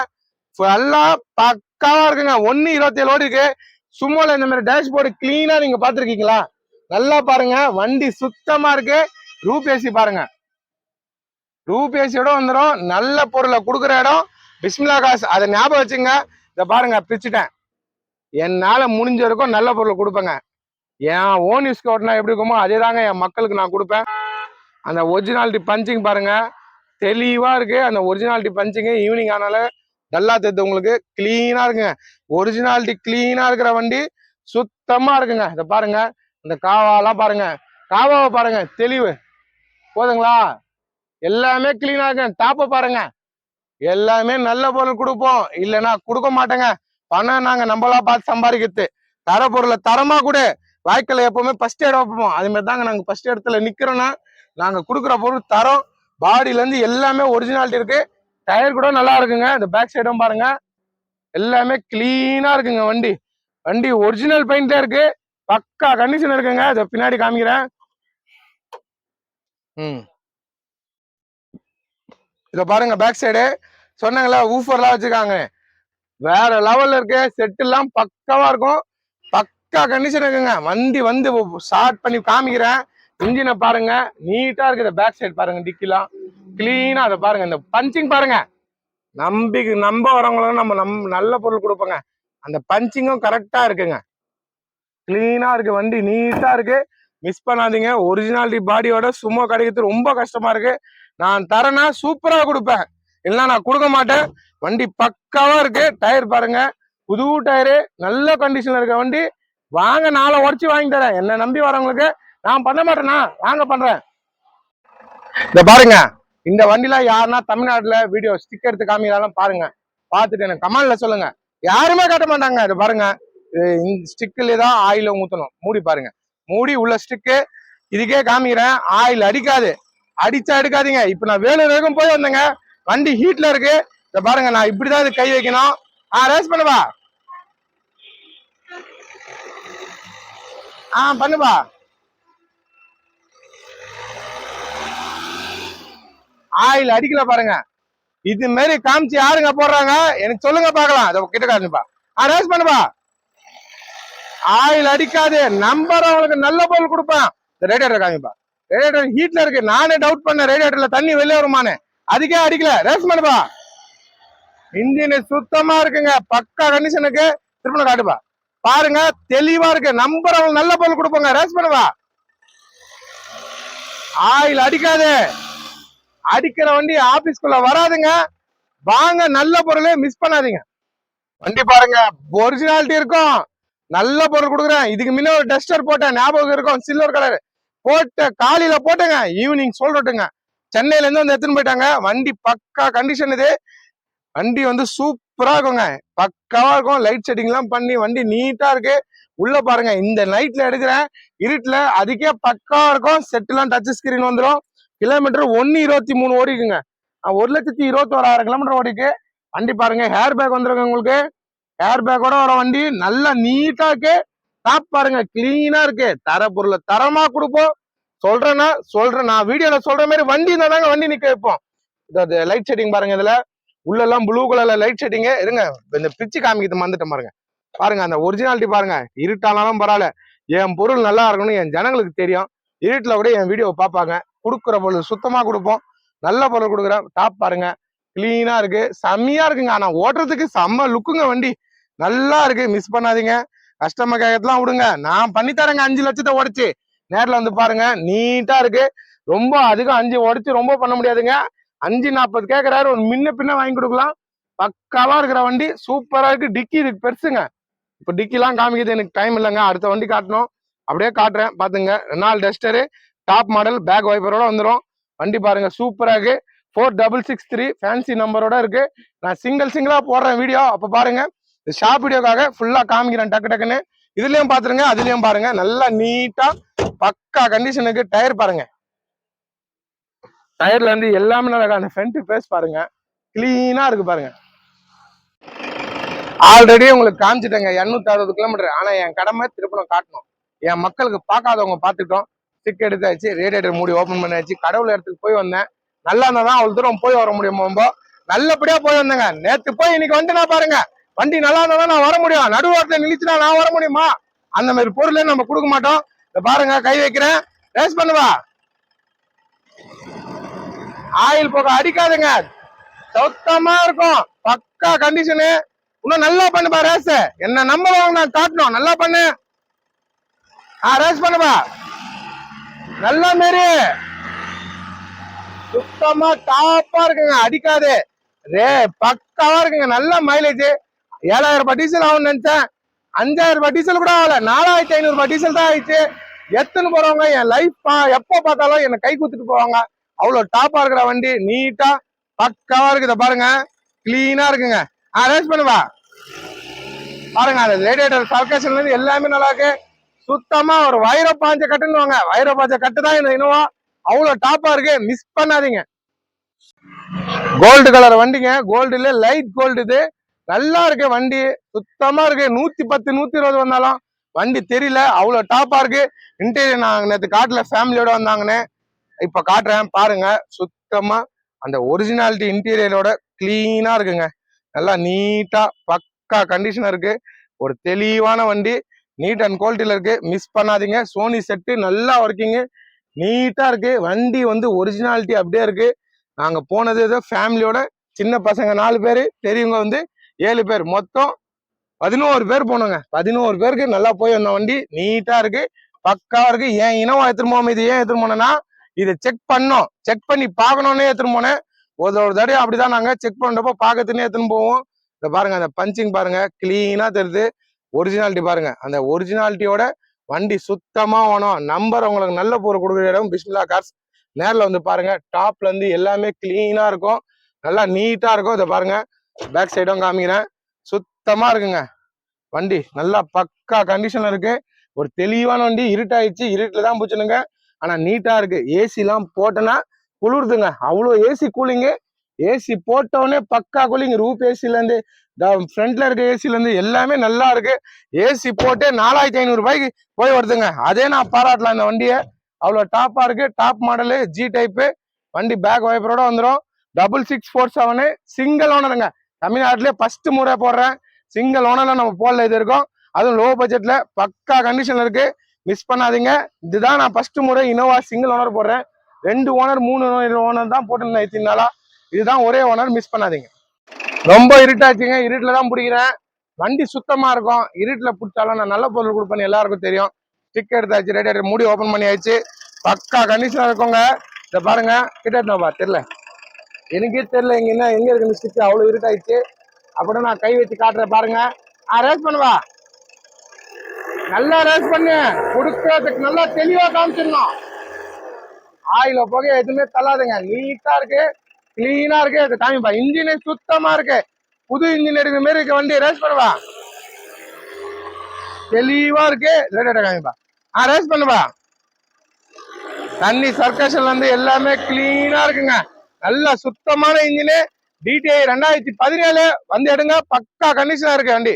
எல்லாம் பக்காவா இருக்குங்க. 1:27 ஓடி இருக்கு. சும்மால இந்த மாதிரி டேஷ்போர்டு கிளீனா நீங்க பாத்துருக்கீங்களா? நல்லா பாருங்க, வண்டி சுத்தமா இருக்கு. ரூபேசி பாருங்க, ரூபேசியோட வந்துடும். நல்ல பொருளை கொடுக்குற இடம் பிஸ்மில்லா காசு, அதை ஞாபகம் வச்சுங்க. இதை பாருங்க, பிரிச்சுட்டேன். என்னால முடிஞ்ச வரைக்கும் நல்ல பொருள் கொடுப்பேங்க. என் ஓன் யூஸ்க்கு ஓட்டினா எப்படி இருக்குமோ அதே தாங்க என் மக்களுக்கு நான் கொடுப்பேன். அந்த ஒரிஜினாலிட்டி பஞ்சிங் பாருங்க, தெளிவா இருக்கு. அந்த ஒரிஜினாலிட்டி பஞ்சிங் ஈவினிங் ஆனால நல்லா தெரியுது உங்களுக்கு. கிளீனா இருக்குங்க, ஒரிஜினாலிட்டி கிளீனா இருக்கிற வண்டி சுத்தமா இருக்குங்க. இதை பாருங்க, இந்த காவாலாம் பாருங்க, காவாவை பாருங்க, தெளிவு போதுங்களா? எல்லாமே கிளீனா இருக்கு. டாப்பை பாருங்க, எல்லாமே நல்ல பொருள் கொடுப்போம், இல்லைன்னா கொடுக்க மாட்டேங்க. பணம் நாங்க நம்மளா பார்த்து சம்பாதிக்கிறது. தர பொருளை தரமா கூட வாய்க்கல எப்பவுமே ஃபர்ஸ்ட் இடம் வைப்போம். அது மாதிரி தாங்க நாங்க ஃபர்ஸ்ட் இடத்துல நிக்கிறோம்னா நாங்க கொடுக்குற பொருள் தரம், பாடியில இருந்து எல்லாமே ஒரிஜினாலிட்டி இருக்கு. டயர் கூட நல்லா இருக்குங்க. இந்த பேக் சைடும் பாருங்க, எல்லாமே கிளீனா இருக்குங்க. வண்டி வண்டி ஒரிஜினல் பெயிண்ட் தான் இருக்கு, பக்கா கண்டிஷன் இருக்குங்க. இதை பின்னாடி காமிக்கிறேன். இத பாருங்க, பேக் சைடு சொன்னாங்களா ஊஃபர்லாம் வச்சிருக்காங்க, வேற லெவல்ல இருக்கு. செட் எல்லாம் பக்காவா இருக்கும், பக்கா கண்டிஷன் இருக்குங்க. வண்டி வந்து ஸ்டார்ட் பண்ணி காமிக்கிறேன். இன்ஜினை பாருங்க, நீட்டா இருக்குது. பேக் சைடு பாருங்க, டிக்கிலாம் கிளீனா. அதை பாருங்க, இந்த பஞ்சிங் பாருங்க. நம்ப வரவங்களுக்கு நம்ம நல்ல பொருள் கொடுப்போங்க. அந்த பஞ்சிங்கும் கரெக்டா இருக்குங்க, கிளீனா இருக்கு. வண்டி நீட்டா இருக்கு, மிஸ் பண்ணாதீங்க. ஒரிஜினாலிட்டி பாடியோட சும்மா கிடைக்கிறது ரொம்ப கஷ்டமா இருக்கு. நான் தரேன்னா சூப்பரா கொடுப்பேன், இல்லைன்னா நான் கொடுக்க மாட்டேன். வண்டி பக்காவா இருக்கு. டயர் பாருங்க, புது டயரு, நல்ல கண்டிஷன்ல இருக்க வண்டி. வாங்க, நாளை உடச்சு வாங்கி தரேன். என்ன நம்பி வரவங்களுக்கு நான் பண்ண மாட்டேன்னா வாங்க பண்றேன். இத பாருங்க, இந்த வண்டிலாம் யாருன்னா தமிழ்நாட்டுல வீடியோ ஸ்டிக் எடுத்து காமிக்கிறாலும் பாருங்க, பார்த்துட்டு எனக்கு கமெண்ட்ல சொல்லுங்க. யாருமே காட்ட மாட்டாங்க. இது பாருங்க, ஸ்டிக்ல தான் ஆயில ஊத்தணும். மூடி பாருங்க, மூடி உள்ள ஸ்டிக்கு. இதுக்கே காமிக்கிறேன், ஆயில் அடிக்காது. அடிச்சா எடுக்காதீங்க. இப்ப நான் வேலூர் வரைக்கும் போய் வந்தேங்க, வண்டி ஹீட்ல இருக்கு. இத பாருங்க, நான் இப்படிதான் இது கை வைக்கணும். ரேஸ் பண்ணுவா, பண்ணுவா. ஆயில் அடிக்கல பாருங்க. இது மாதிரி காமிச்சு யாருங்க போடுறாங்க எனக்கு சொல்லுங்க பாக்கலாம். அதை கிட்ட காமிப்பா, ரேஸ் பண்ணுவா. ஆயில் அடிக்காது. நம்பர் அவங்களுக்கு நல்ல பொருள் கொடுப்பேன். ரேடியேட்டர் காமிப்பா, ரேடியேட்டர் ஹீட்ல இருக்கு. நானே டவுட் பண்ண, ரேடியேட்டர்ல தண்ணி வெளியே வருமானு, அதுக்கே அடிக்கல. ரேஸ் பண்ணுவா. இன்ஜின் சுத்தமா இருக்குங்க, பக்கா கண்டிஷனுக்கு. திரும்ப காட்டுப்பா, பாருங்க, தெளிவா இருக்கு. நம்பர் அவங்க நல்ல பொருள் கொடுப்பாங்க. ரேஸ் பண்ணுவா. ஆயில் அடிக்காது. அடிக்கிற வண்டி ஆபீஸ்க்குள்ள வராதுங்க. வாங்க, நல்ல பொருளே மிஸ் பண்ணாதீங்க. வண்டி பாருங்க, ஒரிஜினாலிட்டி இருக்கும், நல்ல பொருள் கொடுக்குறேன். இதுக்கு முன்ன ஒரு டஸ்டர் போட்டேன், ஞாபகம் இருக்கும், சில்வர் கலர் போட்ட. காலையில போட்டேங்க, ஈவினிங் சொல்றட்டுங்க. சென்னையில இருந்து வந்து எடுத்துன்னு போயிட்டாங்க. வண்டி பக்கா கண்டிஷன். இது வண்டி வந்து சூப்பரா இருக்குங்க, பக்காவா இருக்கும். லைட் செட்டிங் எல்லாம் பண்ணி வண்டி நீட்டா இருக்கு. உள்ள பாருங்க, இந்த நைட்ல எடுக்கிறேன், இருட்டுல அதுக்கே பக்காவா இருக்கும். செட் எல்லாம் டச் ஸ்கிரீன் வந்துடும். கிலோமீட்டர் 1:23 ஓடிக்குங்க. 1,21,000 கிலோமீட்டர் ஓடிக்கு. வண்டி பாருங்க, ஹேர் பேக் வந்துருங்க உங்களுக்கு. ஹேர் பேக்கோட வர வண்டி நல்லா நீட்டா இருக்கு. டாப் பாருங்க, கிளீனா இருக்கு. தர பொருளை தரமா கொடுப்போம். சொல்றேன், நான் வீடியோல சொல்ற மாதிரி வண்டி தாங்க வண்டி நிக்க வைப்போம். லைட் செட்டிங் பாருங்க, இதுல உள்ள எல்லாம் ப்ளூ கலர்ல லைட் செட்டிங் இருங்க. இந்த பிச்சு காமிக்கிறது மறந்துட்டேன் பாருங்க. பாருங்க, அந்த ஒரிஜினாலிட்டி பாருங்க. இருட்டானாலும் பரவாயில்ல, என் பொருள் நல்லா இருக்கணும்னு என் ஜனங்களுக்கு தெரியும். இருட்டுல கூட என் வீடியோ பார்ப்பாங்க. கொடுக்குற பொருள் சுத்தமா கொடுப்போம், நல்ல பொருள் கொடுக்குறேன். டாப் பாருங்க, கிளீனா இருக்கு, செம்மையா இருக்குங்க. ஆனா ஓட்டுறதுக்கு செம்ம லுக்குங்க. வண்டி நல்லா இருக்கு, மிஸ் பண்ணாதீங்க. கஸ்டமர் கேட்கலாம் விடுங்க, நான் பண்ணி தரேங்க. 5 லட்சத்தை உடைச்சு நேரில் வந்து பாருங்க, நீட்டா இருக்கு. ரொம்ப அதிகம் 5 உடைச்சு ரொம்ப பண்ண முடியாதுங்க. 5,40 கேட்கறாரு, ஒரு முன்ன பின்ன வாங்கி கொடுக்கலாம். பக்காவா இருக்கிற வண்டி, சூப்பரா இருக்கு. டிக்கி இதுக்கு பெருசுங்க. இப்ப டிக்கிலாம் காமிக்கிறது எனக்கு டைம் இல்லைங்க, அடுத்த வண்டி காட்டணும். அப்படியே காட்டுறேன் பாத்துங்க. Renault Duster, top model, back வைப்பரோட வந்துடும். வண்டி பாருங்க, சூப்பரா இருக்கு. 4663 ஃபேன்சி நம்பரோட இருக்கு. நான் சிங்கிளா போடுறேன் வீடியோ, அப்ப பாருங்க. ஷாப் வீடியோக்காக ஃபுல்லா காமிக்கிறேன் டக்கு டக்குன்னு. இதுலயும் பாத்துருங்க, அதுலயும் பாருங்க. நல்லா நீட்டா பக்கா கண்டிஷனுக்கு டயர் பாருங்க. டயர்ல இருந்து எல்லாமே நல்லா அந்த ஃப்ரண்ட் ஃபேஸ் பாருங்க, கிளீனா இருக்கு பாருங்க. ஆல்ரெடி உங்களுக்கு காமிச்சிட்டேங்க 260 கிலோமீட்டர். ஆனா என் கடமை திருப்பணம் காட்டணும். என் மக்களுக்கு பார்க்காதவங்க பார்த்துட்டோம். ஸ்டிக் எடுத்தாச்சு, ரேடியேட்டர் மூடி ஓபன் பண்ணியாச்சு. கடவுள் இடத்துக்கு போய் வந்தேன். நல்லா இருந்தா தான் அவ்வளவு தூரம் போய் வர முடியும். ரொம்ப நல்லபடியா போய் வந்தேங்க. நேத்து போய் இன்னைக்கு வந்து நான் பாருங்க, வண்டி நல்லா இருந்தா தான் நான் வர முடியும். நடுவாரத்துல நினைச்சுனா நான் வர முடியுமா? அந்த மாதிரி பொருளே நம்ம கொடுக்க மாட்டோம். இத பாருங்க, கை வைக்கிறேன், ரேஸ் பண்ணுவா. ஆயில் போக அடிக்காதுங்க, சுத்தமா இருக்கும், பக்கா கண்டிஷனு. இன்னும் நல்லா பண்ணுப்பா ரேஸ். என்ன நம்புறவங்க நான் காட்டணும். நல்லா பண்ணு, ரேஸ் பண்ணுப்பா. நல்லா மாரி சுத்தமா டாப்பா இருக்குங்க, அடிக்காது. பக்காவா இருக்குங்க, நல்ல மைலேஜ். 7000 ரூபாய் டீசல் ஆகும்னு நினைச்சேன், 5000 ரூபாய் டீசல் கூட ஆகல, 4500 ரூபாய் டீசல் தான் ஆயிடுச்சு. எத்தனை போறவங்க என் லைஃப் எப்ப பார்த்தாலும் என்ன கை குத்துட்டு போவாங்க. அவ்வளவு டாப்பா இருக்கிற வண்டி, நீட்டா பக்காவா இருக்குது பாருங்க, கிளீனா இருக்குங்க. ரேஸ் பண்ணுவா பாருங்க. அந்த ரேடியேட்டர் சர்க்கேஷன்ல இருந்து எல்லாமே நல்லா இருக்கு. சுத்தமா ஒரு வைர பாஞ்ச கட்டுன்னு, வைர பாஞ்ச கட்டு தான் இந்த இனோவா. அவ்வளவு டாப்பா இருக்கு, மிஸ் பண்ணாதீங்க. கோல்டு கலர் வண்டிங்க, கோல்டுல லைட் கோல்டு. இது நல்லா இருக்கு வண்டி, சுத்தமா இருக்கு. 110 120 வந்தாலும் வண்டி தெரியல, அவ்வளவு டாப்பா இருக்கு. இன்டீரியர் நான் நேற்று காட்டுல ஃபேமிலியோட வந்தாங்கன்னு, இப்ப காட்டுறேன் பாருங்க. சுத்தமா அந்த ஒரிஜினாலிட்டி இன்டீரியரோட கிளீனா இருக்குங்க. நல்லா நீட்டா பக்கா கண்டிஷனா இருக்கு. ஒரு தெளிவான வண்டி, நீட் அண்ட் குவாலிட்டியில இருக்கு, மிஸ் பண்ணாதீங்க. சோனி செட்டு நல்லா ஒர்க்கிங்கு, நீட்டா இருக்கு வண்டி. வந்து ஒரிஜினாலிட்டி அப்படியே இருக்கு. நாங்க போனது ஏதோ ஃபேமிலியோட, சின்ன பசங்க 4 பேரு, பெரியவங்க வந்து 7 பேர், மொத்தம் 11 பேர் போனோங்க. 11 பேருக்கு நல்லா போய் வந்த வண்டி, நீட்டா இருக்கு, பக்கா இருக்கு. ஏன் இனோவா எடுத்துட்டு போவோம், இது ஏன் எடுத்துட்டு போனோம்னா இதை செக் பண்ணோம், செக் பண்ணி பார்க்கணும்னே எடுத்துட்டு போனேன். ஒரு தடவை அப்படிதான் நாங்க செக் பண்றப்போ பார்க்கறதுன்னே எடுத்துன்னு போவோம். இதை பாருங்க, அந்த பஞ்சிங் பாருங்க, கிளீனா தெரியுது. ஒரிஜினாலிட்டி பாருங்க, அந்த ஒரிஜினாலிட்டியோட வண்டி சுத்தமா வேணும். நம்பர் உங்களுக்கு நல்ல பொருள் கொடுக்குற இடம் பிஸ்மில்லா கார்ஸ். நேரில் வந்து பாருங்க, டாப்ல இருந்து எல்லாமே கிளீனா இருக்கும், நல்லா நீட்டா இருக்கும். இதை பாருங்க, பேக் சைடும் காமிக்கிறேன், சுத்தமா இருக்குங்க வண்டி, நல்லா பக்கா கண்டிஷன்ல இருக்கு. ஒரு தெளிவான வண்டி. இருட்டாயிடுச்சு, இருட்டுல தான் பூச்சணுங்க, ஆனா நீட்டா இருக்கு. ஏசி எல்லாம் போட்டோன்னா குளிர்துங்க, அவ்வளோ ஏசி கூலிங்கு. ஏசி போட்டோடனே பக்கா கூலிங். ரூப் ஏசில இருந்து ஃப்ரண்ட்ல இருக்க ஏசில இருந்து எல்லாமே நல்லா இருக்கு. ஏசி போட்டு 4500 ரூபாய்க்கு போய் வருதுங்க. அதே நான் பாராட்டலாம் இந்த வண்டியை, அவ்வளவு டாப்பா இருக்கு. டாப் மாடலு, ஜி டைப்பு வண்டி, பேக் வைப்பரோட வந்துடும். 6647 சிங்கிள் ஓனருங்க. தமிழ்நாட்டிலே ஃபர்ஸ்ட் முறை போடுறேன், சிங்கிள் ஓனர்ல நம்ம போடல இது இருக்கும். அதுவும் லோ பட்ஜெட்ல பக்கா கண்டிஷன்ல இருக்கு, மிஸ் பண்ணாதீங்க. இதுதான் நான் ஃபர்ஸ்ட் முறை இனோவா சிங்கிள் ஓனர் போடுறேன். 2 ஓனர் 3 ஓனர் தான் போட்டிருந்தேன் இத்தனை நாளா. இதுதான் ஒரே ஓனர், மிஸ் பண்ணாதீங்க. ரொம்ப இருட்டாச்சுங்க, இருட்டுல தான் பிடிக்கிறேன். வண்டி சுத்தமா இருக்கும், இருட்டுல பிடிச்சாலும் நான் நல்ல பொருள் கொடுப்பேன்னு எல்லாருக்கும் தெரியும். ஸ்டிக் எடுத்தாச்சு, ரேடியேட்டர் மூடி ஓபன் பண்ணியாச்சு, பக்கா கண்டிஷனா இருக்குங்க. இதை பாருங்க, கிட்ட தெரியல, எனக்கே தெரியல எங்க என்ன எங்க இருக்கு ஸ்டிக், அவ்வளவு இருட்டாயிடுச்சு. அப்படின்னா நான் கை வச்சு காட்டுறேன் பாருங்க. ரேஸ் பண்ணுவா, நல்லா ரேஸ் பண்ணு, கொடுக்கறதுக்கு நல்லா தெளிவா காமிச்சிடணும். ஆயில போக எதுவுமே தள்ளாதுங்க, நீட்டா இருக்கு, கிளீனா இருக்கு. இது காமிப்பா, இன்ஜினே சுத்தமா இருக்கு, புது இன்ஜின் எடுக்கிற மாதிரி இருக்கு வண்டி. ரேஸ் பண்ணுவா, தெளிவா இருக்கு. காமிப்பா, ரேஸ் பண்ணுவா. தண்ணி சர்க்கேஷன்ல இருந்து எல்லாமே கிளீனா இருக்குங்க, நல்ல சுத்தமான இன்ஜினு. டிடிஐ 2017 வந்து எடுங்க, பக்கா கண்டிஷனா இருக்கு வண்டி.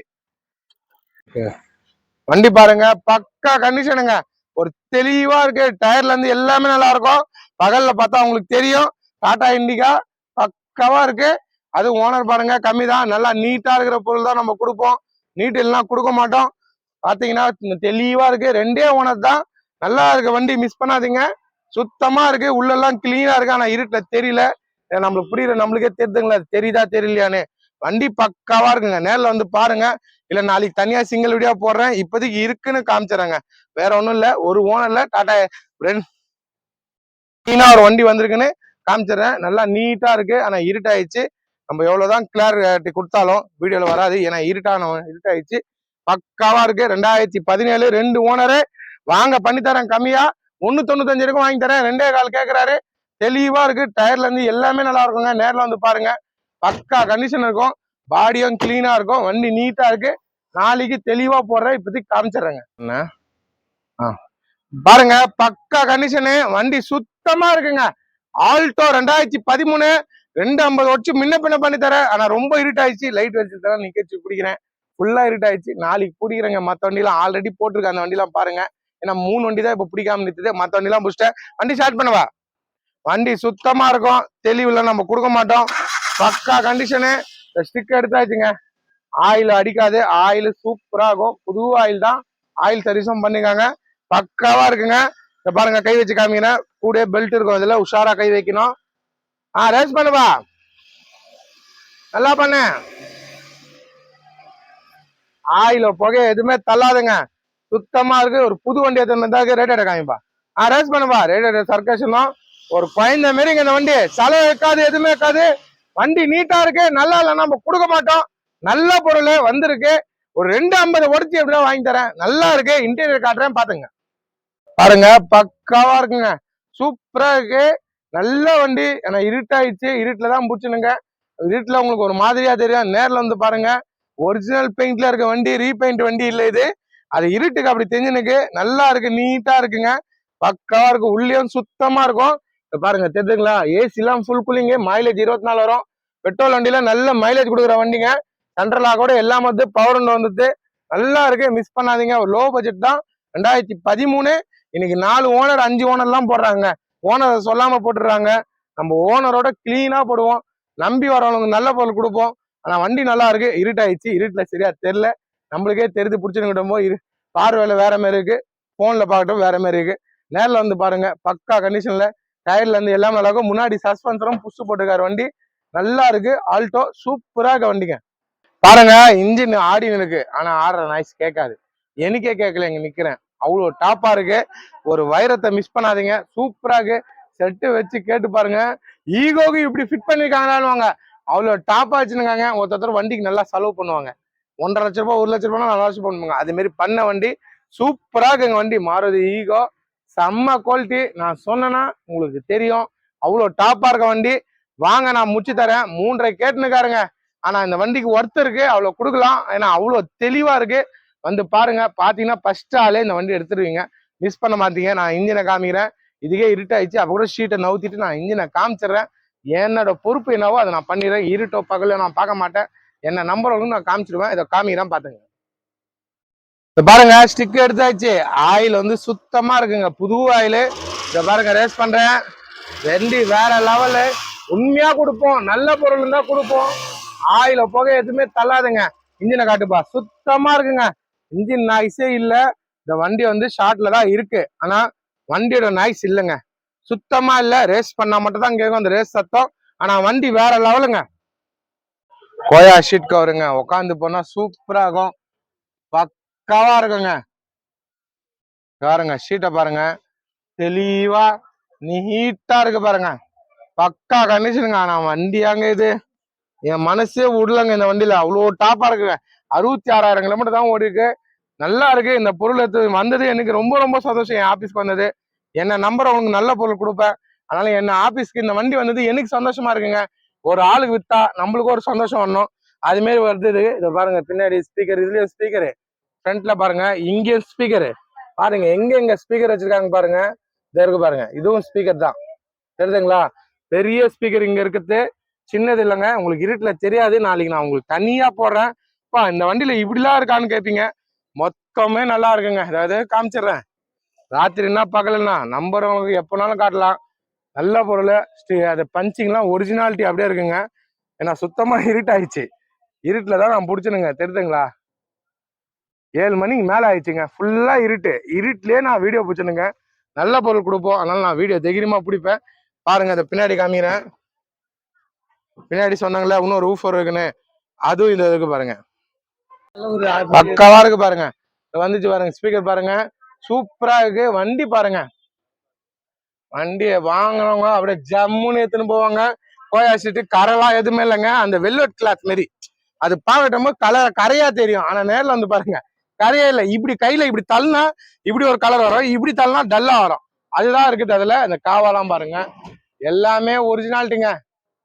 வண்டி பாருங்க, பக்கா கண்டிஷனுங்க, ஒரு தெளிவா இருக்கு. டயர்ல இருந்து எல்லாமே நல்லா இருக்கும். பகல்ல பார்த்தா உங்களுக்கு தெரியும், டாடா இண்டிகா பக்காவா இருக்கு. அது ஓனர் பாருங்க, கம்மி தான். நல்லா நீட்டா இருக்கிற பொருள் தான் நம்ம கொடுப்போம், நீட் எல்லாம் கொடுக்க மாட்டோம். பாத்தீங்கன்னா தெளிவா இருக்கு, 2 ஓனர் தான். நல்லா இருக்கு வண்டி, மிஸ் பண்ணாதீங்க. சுத்தமா இருக்கு, உள்ளெல்லாம் கிளீனா இருக்கு. ஆனா இருட்டுல தெரியல, நம்மளுக்கு புரியல, நம்மளுக்கே தெரியுதுங்களா, தெரியுதா தெரியலையான்னு. வண்டி பக்காவா இருக்குங்க, நேரில் வந்து பாருங்க. இல்ல நாளைக்கு தனியா சிங்கிள் வீடியோ போடுறேன், இப்போதைக்கு இருக்குன்னு காமிச்சிடறேங்க. வேற ஒண்ணும் இல்ல, ஒரு ஓனர்ல டாடா ஒரு வண்டி வந்திருக்குன்னு காமிச்சிடறேன். நல்லா நீட்டா இருக்கு, ஆனா இருட்டாயிடுச்சு. நம்ம எவ்வளவுதான் கிளாரிட்டி கொடுத்தாலும் வீடியோல வராது, ஏன்னா இருட்டாயிடுச்சு. பக்காவா இருக்கு, 2017, 2 ஓனரு. வாங்க பண்ணித்தரேன் கம்மியா, 195 இருக்கும் வாங்கி தரேன். 2.25 கேட்கிறாரு. தெளிவா இருக்கு, டயர்ல இருந்து எல்லாமே நல்லா இருக்குங்க. நேரில் வந்து பாருங்க, பக்கா கண்டிஷன் இருக்கும். பாடியும் கிளீனா இருக்கும், வண்டி நீட்டா இருக்கு. நாளைக்கு தெளிவா போடுறேன், இப்போதைக்கு காமிச்சிடுறேங்க. என்ன பாருங்க, பக்கா கண்டிஷனு, வண்டி சுத்தமா இருக்குங்க. ஆல்டோ 2013, 250 வச்சு முன்ன பின்ன பண்ணி தரேன். ஆனா ரொம்ப இருட்டாயிடுச்சு, லைட் வச்சு தரேன், நிக்கச்சு பிடிக்கிறேன். ஃபுல்லா இருட்டாயிடுச்சு, நாளைக்கு பிடிக்கிறேங்க. மற்ற வண்டிலாம் ஆல்ரெடி போட்டிருக்கேன், அந்த வண்டிலாம் பாருங்க. ஏன்னா 3 வண்டி தான் இப்ப பிடிக்காம நிறுத்துது, மற்ற வண்டிலாம் பிடிச்சிட்டேன். வண்டி ஸ்டார்ட் பண்ணுவா. வண்டி சுத்தமா இருக்கும், தெளிவுல நம்ம கொடுக்க மாட்டோம். பக்கா கண்டிஷனு. ஸ்டிக் எடுத்தாச்சுங்க. ஆயில் அடிக்காது, ஆயில் சூப்பரா இருக்கும், புது ஆயில் தான். ஆயில் சர்வீஸும் பண்ணிக்காங்க, பக்காவா இருக்குங்க. இத பாருங்க, கை வச்சு காமிக்கிறேன். கூட பெல்ட் இருக்கும், இதுல உஷாரா கை வைக்கணும். ரேஸ் பண்ணுவா, நல்லா பண்ணு. ஆயில புகை எதுவுமே தள்ளாதுங்க, சுத்தமா இருக்கு. ஒரு புது வண்டி எடுத்து ரேட்டை காமிப்பா. ரேஸ் பண்ணுவா, ரேட் சர்க்கேஷன் தான். ஒரு குழந்த மாரிங்க இந்த வண்டி, செலவு வைக்காது, எதுவுமே வைக்காது. வண்டி நீட்டா இருக்கு, நல்லா இல்ல நம்ம கொடுக்க மாட்டோம். நல்ல பொருள் வந்திருக்கு. ஒரு 250 உடச்சி எப்படிதான் வாங்கி தரேன். நல்லா இருக்கு, இன்டீரியர் காட்டுறேன் பாத்துங்க. பாருங்க, பக்காவா இருக்குங்க, சூப்பரா இருக்கு. நல்ல வண்டி. ஏன்னா இருட்டாயிடுச்சு, இருட்டுலதான் பிடிச்சனுங்க. இருட்டுல உங்களுக்கு ஒரு மாதிரியா தெரியும், நேர்ல வந்து பாருங்க. ஒரிஜினல் பெயிண்ட்ல இருக்க வண்டி, ரீபெயிண்ட் வண்டி இல்ல இது. அது இருட்டுக்கு அப்படி தெரிஞ்சுனுக்கு. நல்லா இருக்கு, நீட்டா இருக்குங்க, பக்காவா இருக்கு. உள்ளேயும் சுத்தமா இருக்கும். பாருங்க, தெரிஞ்சுங்களா, ஏசி எல்லாம் ஃபுல் கூலிங், மைலேஜ் 24 வரும். பெட்ரோல் வண்டியில நல்ல மைலேஜ் கொடுக்குற வண்டிங்க. சென்ட்ரலா கூட எல்லாம் வந்து பவர் வந்துட்டு நல்லா இருக்கு, மிஸ் பண்ணாதீங்க. ஒரு லோ பட்ஜெட் தான், 2013. இன்னைக்கு 4 ஓனர் 5 ஓனர் எல்லாம் போடுறாங்க. ஓனர் சொல்லாம போட்டுடுறாங்க. நம்ம ஓனரோட கிளீனா போடுவோம், நம்பி வரவங்க நல்ல பொருள் கொடுப்போம். ஆனா வண்டி நல்லா இருக்கு. இருட்டாயிடுச்சு, இருட்டுல சரியா தெரியல, நம்மளுக்கே தெரிஞ்சு பிடிச்சுக்கிட்டோமோ. பார்வையில வேற மாதிரி இருக்கு, போன்ல பார்க்கட்டும் வேற மாதிரி இருக்கு. நேரில் வந்து பாருங்க, பக்கா கண்டிஷன்ல. டயர்ல இருந்து எல்லாமே இருக்கும். முன்னாடி சஸ்பென்சரும் புஷ் போட்டுக்காரு வண்டி, நல்லா இருக்கு. ஆல்டோ சூப்பரா இருக்க வண்டிங்க. பாருங்க, இன்ஜின் ஆடி இருக்கு, ஆனா ஆடுற நாய்ஸ் கேட்காது. எனக்கே கேட்கல, இங்க நிக்கிறேன். அவ்வளோ டாப்பா இருக்கு. ஒரு வைரத்தை மிஸ் பண்ணாதீங்க, சூப்பரா இருக்கு. செட்டு வச்சு கேட்டு பாருங்க, ஈகோக்கு இப்படி ஃபிட் பண்ணிருக்காங்களான்னு. அவ்வளோ டாப்பா வச்சுருக்காங்க. ஒருத்தர் வண்டிக்கு நல்லா செலவு பண்ணுவாங்க, 1,50,000 ரூபாய் 1,00,000 ரூபாய் நல்லா வருஷம் பண்ணுவாங்க. அதே மாதிரி பண்ண வண்டி சூப்பரா இருக்குங்க. வண்டி மாறுதி ஈகோ, செம்ம குவாலிட்டி. நான் சொன்னேன்னா உங்களுக்கு தெரியும், அவ்வளோ டாப்பா இருக்க வண்டி. வாங்க, நான் முடிச்சு தரேன். 3.5 கேட்டுனுக்காருங்க. ஆனா இந்த வண்டிக்கு ஒர்த் இருக்கு, அவ்வளவு கொடுக்கலாம். ஏன்னா அவ்வளவு தெளிவா இருக்கு. வந்து பாருங்க, பாத்தீங்கன்னா ஃபர்ஸ்ட் ஆளே இந்த வண்டி எடுத்துருவீங்க, மிஸ் பண்ண மாட்டீங்க. நான் இன்ஜினை காமிக்கிறேன். இதுக்கே இருட்டாயிடுச்சு, அப்ப கூட ஷீட்டை நவுத்திட்டு நான் இன்ஜினை காமிச்சிடுறேன். என்னோட பொறுப்பு என்னவோ அதை நான் பண்ணிடுறேன். இருட்டோ பகல நான் பார்க்க மாட்டேன். என்ன நம்பர் நான் காமிச்சிடுவேன். இதை காமிக்கிறேன் பாத்துங்க. இத பாருங்க, ஸ்டிக் எடுத்தாச்சு. ஆயில் வந்து சுத்தமா இருக்குங்க, புது ஆயில். இத பாருங்க, ரேஸ் பண்றேன். வண்டி வேற லெவலு, உண்மையா கொடுப்போம், நல்ல பொருள் இருந்தா கொடுப்போம். ஆயில போக எதுவுமே தள்ளாதுங்க. இன்ஜினை காட்டுப்பா, சுத்தமா இருக்குங்க. இன்ஜின் நாய்ஸே இல்ல. இந்த வண்டி வந்து ஷார்ட்ல தான் இருக்கு, ஆனா வண்டியோட நாய்ஸ் இல்லைங்க, சுத்தமா இல்ல. ரேஸ் பண்ணா மட்டும் தான் கேட்கும் அந்த ரேஸ் சத்தம். ஆனா வண்டி வேற லெவலுங்க. கோயா ஷீட் கவருங்க, உட்காந்து போனா சூப்பரா இருக்கும், பக்காவா இருக்குங்க. பாருங்க, ஷீட்டை பாருங்க, தெளிவா நீட்டா இருக்கு பாருங்க, பக்கா கண்டிஷனுங்க. ஆனா வண்டியாங்க இது, என் மனசே விடலங்க இந்த வண்டியில, அவ்வளோ டாப்பா இருக்குங்க. 66,000 கிலோமீட்டர் தான் ஓடி இருக்கு, நல்லா இருக்கு. இந்த பொருள் எடுத்து வந்தது எனக்கு ரொம்ப ரொம்ப சந்தோஷம். என் ஆபீஸ்க்கு வந்தது, என்ன நம்பர் உங்களுக்கு நல்ல பொருள் கொடுப்பேன். அதனால என்ன ஆபீஸ்க்கு இந்த வண்டி வந்தது எனக்கு சந்தோஷமா இருக்குங்க. ஒரு ஆளுக்கு வித்தா நம்மளுக்கு ஒரு சந்தோஷம் வரணும், அது மாதிரி வருது. இதை பாருங்க, பின்னாடி ஸ்பீக்கர், இதுலயும் ஸ்பீக்கரு, ஃப்ரண்ட்ல பாருங்க இங்கேயும் ஸ்பீக்கரு. பாருங்க எங்க ஸ்பீக்கர் வச்சிருக்காங்க பாருங்க, இதை இருக்கு பாருங்க, இதுவும் ஸ்பீக்கர் தான், தெரியுதுங்களா? பெரிய ஸ்பீக்கர் இங்க இருக்குது, சின்னது இல்லைங்க. உங்களுக்கு இருட்டுல தெரியாது, நாளைக்கு நான் உங்களுக்கு தனியா போடுறேன். இந்த வண்டியில இப்படிலாம் இருக்கான்னு கேட்பீங்க, மொத்தமே நல்லா இருக்குங்க. அதாவது காமிச்சிடுறேன், ராத்திரினா பகலன்னா நம்பர் உங்களுக்கு எப்போனாலும் காட்டலாம். நல்ல பொருள், அது பஞ்சிங்லாம் ஒரிஜினாலிட்டி அப்படியே இருக்குங்க. ஏன்னா சுத்தமா இருட்டாயிடுச்சு, இருட்டுல தான் நான் பிடிச்சனுங்க, தெரியுதுங்களா? 7 மணிக்கு மேல ஆயிடுச்சுங்க, ஃபுல்லா இருட்டு. இருட்டுலயே நான் வீடியோ பிடிச்சனுங்க. நல்ல பொருள் கொடுப்போம், அதனால நான் வீடியோ தைரியமா பிடிப்பேன். பாருங்க, அதை பின்னாடி காமிக்கிறேன். பின்னாடி சொன்னாங்களே இன்னொரு ஊஃபர் இருக்குன்னு, அதுவும் இந்த இருக்கு பாருங்க, பக்காவா இருக்கு பாருங்க. வந்துச்சு பாருங்க, ஸ்பீக்கர் பாருங்க, சூப்பரா இருக்கு. வண்டி பாருங்க, வண்டியை வாங்கினவங்க அப்படியே ஜம்முன்னு எடுத்துன்னு போவாங்க. கோயாசிட்டு கரெல்லாம் எதுவுமே இல்லைங்க, அந்த வெல்வெட் கிளாத் மாரி. அது பார்க்கட்டும் கரையா தெரியும், ஆனா நேரில் வந்து பாருங்க கரையே இல்லை. இப்படி கையில இப்படி தள்ளினா இப்படி ஒரு கலர் வரும், இப்படி தள்ளினா டல்லா வரும். அதுதான் இருக்குது அதுல. அந்த காவாலாம் பாருங்க, எல்லாமே ஒரிஜினாலிட்டிங்க.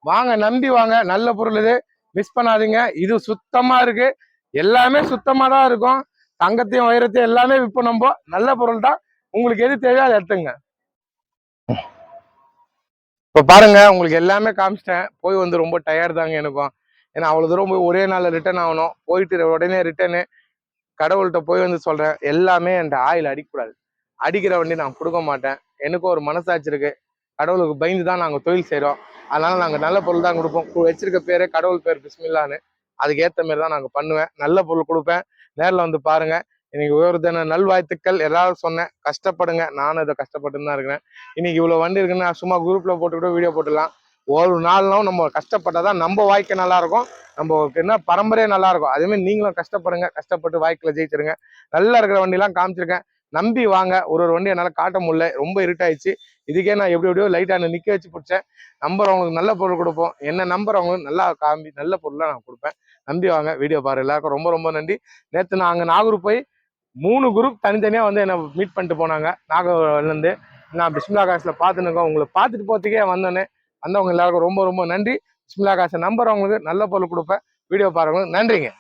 வாங்க, நம்பி வாங்க, நல்ல பொருள் இது. மிஸ் பண்ணாதீங்க. இது சுத்தமா இருக்கு, எல்லாமே சுத்தமா தான் இருக்கும். தங்கத்தையும் வைரத்தையும் எல்லாமே விற்போம் நம்ம. நல்ல பொருள் தான். உங்களுக்கு எது தேவையோ அதை எடுத்துங்க. இப்ப பாருங்க, உங்களுக்கு எல்லாமே காமிச்சிட்டேன். போய் வந்து ரொம்ப டயர்ட் தாங்க எனக்கும். ஏன்னா அவ்வளவு தூரம் போய் ஒரே நாள்ல ரிட்டர்ன் ஆகணும். போயிட்டு உடனே ரிட்டர்னு கடவுள்கிட்ட போய் வந்து சொல்றேன், எல்லாமே என் ஆயில் அடிக்கக்கூடாது. அடிக்கிற வண்டி நான் கொடுக்க மாட்டேன். எனக்கும் ஒரு மனசாட்சி இருக்கு. கடவுளுக்கு பயந்து தான் நாங்கள் தொழில் செய்கிறோம். அதனால நாங்கள் நல்ல பொருள் தான் கொடுப்போம். வச்சிருக்க பேரே கடவுள் பேர் பிஸ்மில்லான்னு. அதுக்கு ஏற்ற மாதிரி தான் நாங்கள் பண்ணுவேன். நல்ல பொருள் கொடுப்பேன். நேரில் வந்து பாருங்க. இன்னைக்கு ஒரு தின நல்வாழ்த்துக்கள். எல்லாரும் சொன்னேன், கஷ்டப்படுங்க. நானும் இதை கஷ்டப்பட்டு தான் இருக்கிறேன். இன்னைக்கு இவ்வளோ வண்டி இருக்குன்னு நான் சும்மா குரூப்ல போட்டுக்கிட்டு வீடியோ போட்டுடலாம். ஒரு நாள்னாலும் நம்ம கஷ்டப்பட்டாதான் நம்ம வாழ்க்கை நல்லா இருக்கும். நம்ம என்ன பரம்பரையே நல்லா இருக்கும். அதே மாதிரி நீங்களும் கஷ்டப்படுங்க. கஷ்டப்பட்டு வாழ்க்கையில ஜெயிச்சிருங்க. நல்லா இருக்கிற வண்டிலாம் காமிச்சிருக்கேன். நம்பி வாங்க. ஒரு வண்டி என்னால் காட்ட முடியல, ரொம்ப இருட்டாயிடுச்சு. இதுக்கே நான் எப்படியோ லைட்டாக நிற்க வச்சு பிடிச்சேன். நம்பர் அவங்களுக்கு நல்ல பொருள் கொடுப்போம். என்ன நம்பர் அவங்களுக்கு நல்லா காம்பி நல்ல பொருளாக நான் கொடுப்பேன். நம்பி வாங்க. வீடியோ பாரு. எல்லாருக்கும் ரொம்ப ரொம்ப நன்றி. நேற்று நாங்கள் நாகூர் போய் 3 குரூப் தனித்தனியாக வந்து என்னை மீட் பண்ணிட்டு போனாங்க. நாகூர்லேருந்து நான் பிஸ்மில்லா காசில் பார்த்துன்னு இருக்கோம். உங்களை பார்த்துட்டு போகிறதுக்கே வந்தோன்னே வந்தவங்க எல்லாருக்கும் ரொம்ப ரொம்ப நன்றி. பிஸ்மில்லா காசை நம்பர் அவங்களுக்கு நல்ல பொருள் கொடுப்பேன். வீடியோ பாருங்க. நன்றிங்க.